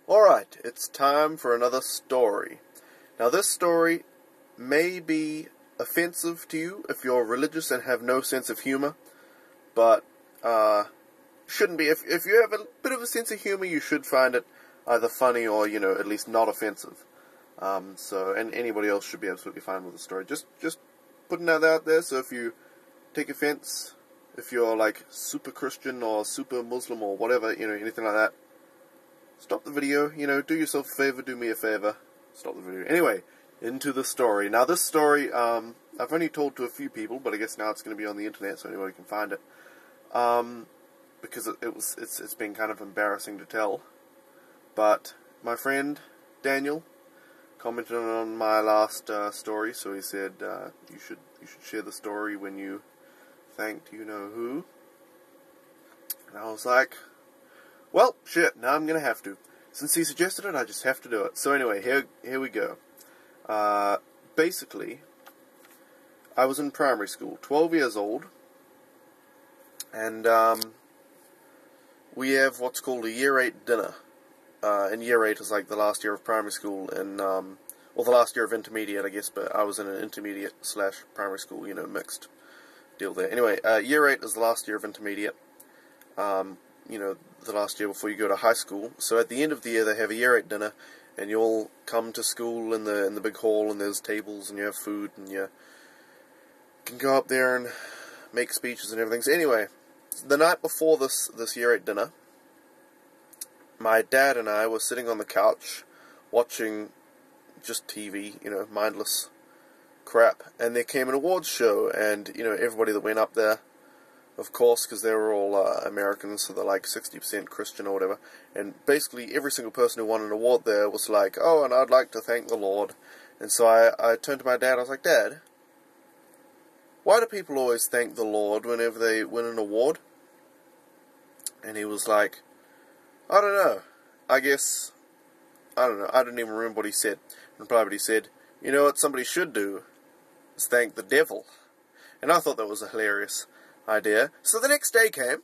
Alright, it's time for another story. Now this story may be offensive to you if you're religious and have no sense of humor, but shouldn't be. If you have a bit of a sense of humor, you should find it either funny or, at least not offensive. And anybody else should be absolutely fine with the story. Just putting that out there, so if you take offense, if you're like super Christian or super Muslim or whatever, anything like that, stop the video, do yourself a favor, do me a favor, stop the video. Anyway, into the story. Now this story, I've only told to a few people, but I guess now it's going to be on the internet so anybody can find it. Because it's been kind of embarrassing to tell. But my friend, Daniel, commented on my last story, so he said, you should share the story when you thanked you-know-who. And I was like, well, shit, now I'm going to have to. Since he suggested it, I just have to do it. So anyway, here we go. Basically, I was in primary school, 12 years old, and we have what's called a Year 8 dinner. And Year 8 is like the last year of primary school, and well, the last year of intermediate, I guess, but I was in an intermediate / primary school, mixed deal there. Anyway, Year 8 is the last year of intermediate. The last year before you go to high school. So at the end of the year, they have a Year 8 dinner, and you all come to school in the big hall, and there's tables, and you have food, and you can go up there and make speeches and everything. So anyway, the night before this Year 8 dinner, my dad and I were sitting on the couch watching just TV, mindless crap, and there came an awards show, and everybody that went up there, of course, because they were all Americans, so they're like 60% Christian or whatever, and basically every single person who won an award there was like, oh, and I'd like to thank the Lord. And so I turned to my dad, I was like, Dad, why do people always thank the Lord whenever they win an award? And he was like, I don't know, I don't know, I don't even remember what he said. And probably he said, you know what somebody should do, is thank the devil. And I thought that was a hilarious idea. So the next day came, and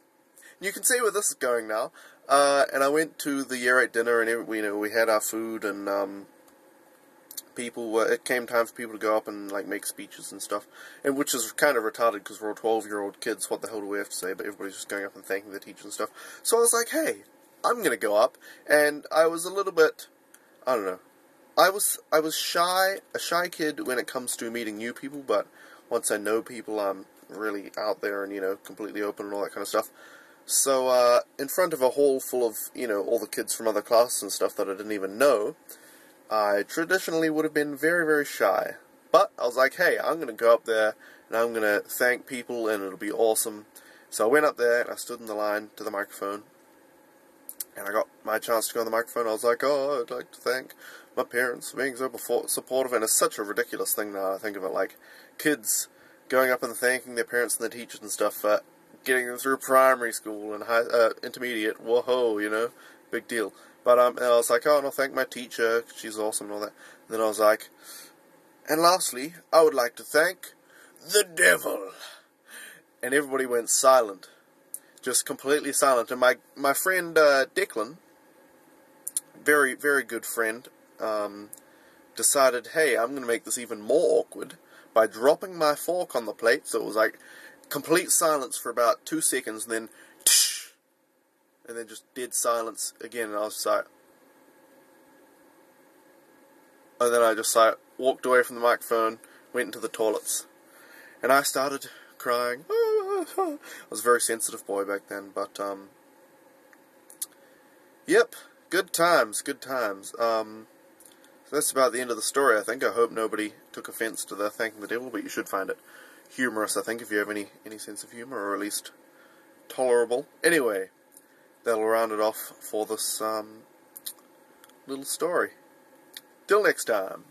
you can see where this is going now, and I went to the Year 8 dinner, and we had our food, and it came time for people to go up and like make speeches and stuff, and which is kind of retarded because we're all 12-year-old kids, what the hell do we have to say, but everybody's just going up and thanking the teacher and stuff. So I was like, hey, I'm gonna go up, and I was a little bit, I don't know, I was shy, a shy kid when it comes to meeting new people, but once I know people, I'm really out there and, completely open and all that kind of stuff. So, in front of a hall full of, all the kids from other classes and stuff that I didn't even know, I traditionally would have been very, very shy. But I was like, hey, I'm going to go up there, and I'm going to thank people, and it'll be awesome. So I went up there, and I stood in the line to the microphone, and I got my chance to go on the microphone. I was like, oh, I'd like to thank my parents for being so supportive, and it's such a ridiculous thing now, I think of it, like, kids going up and thanking their parents and their teachers and stuff for getting them through primary school and intermediate, whoa, big deal. But and I was like, oh, and I'll thank my teacher, she's awesome and all that. And then I was like, and lastly, I would like to thank the devil. And everybody went silent, just completely silent. And my friend Declan, very, very good friend, decided, hey, I'm going to make this even more awkward by dropping my fork on the plate, so it was like complete silence for about 2 seconds, and then tsh, and then just dead silence again, and I was like, and then I just like walked away from the microphone, went into the toilets, and I started crying. I was a very sensitive boy back then, but yep, good times, good times. So that's about the end of the story, I think. I hope nobody took offense to the thanking the devil, but you should find it humorous, I think, if you have any sense of humor, or at least tolerable. Anyway, that'll round it off for this little story. Till next time.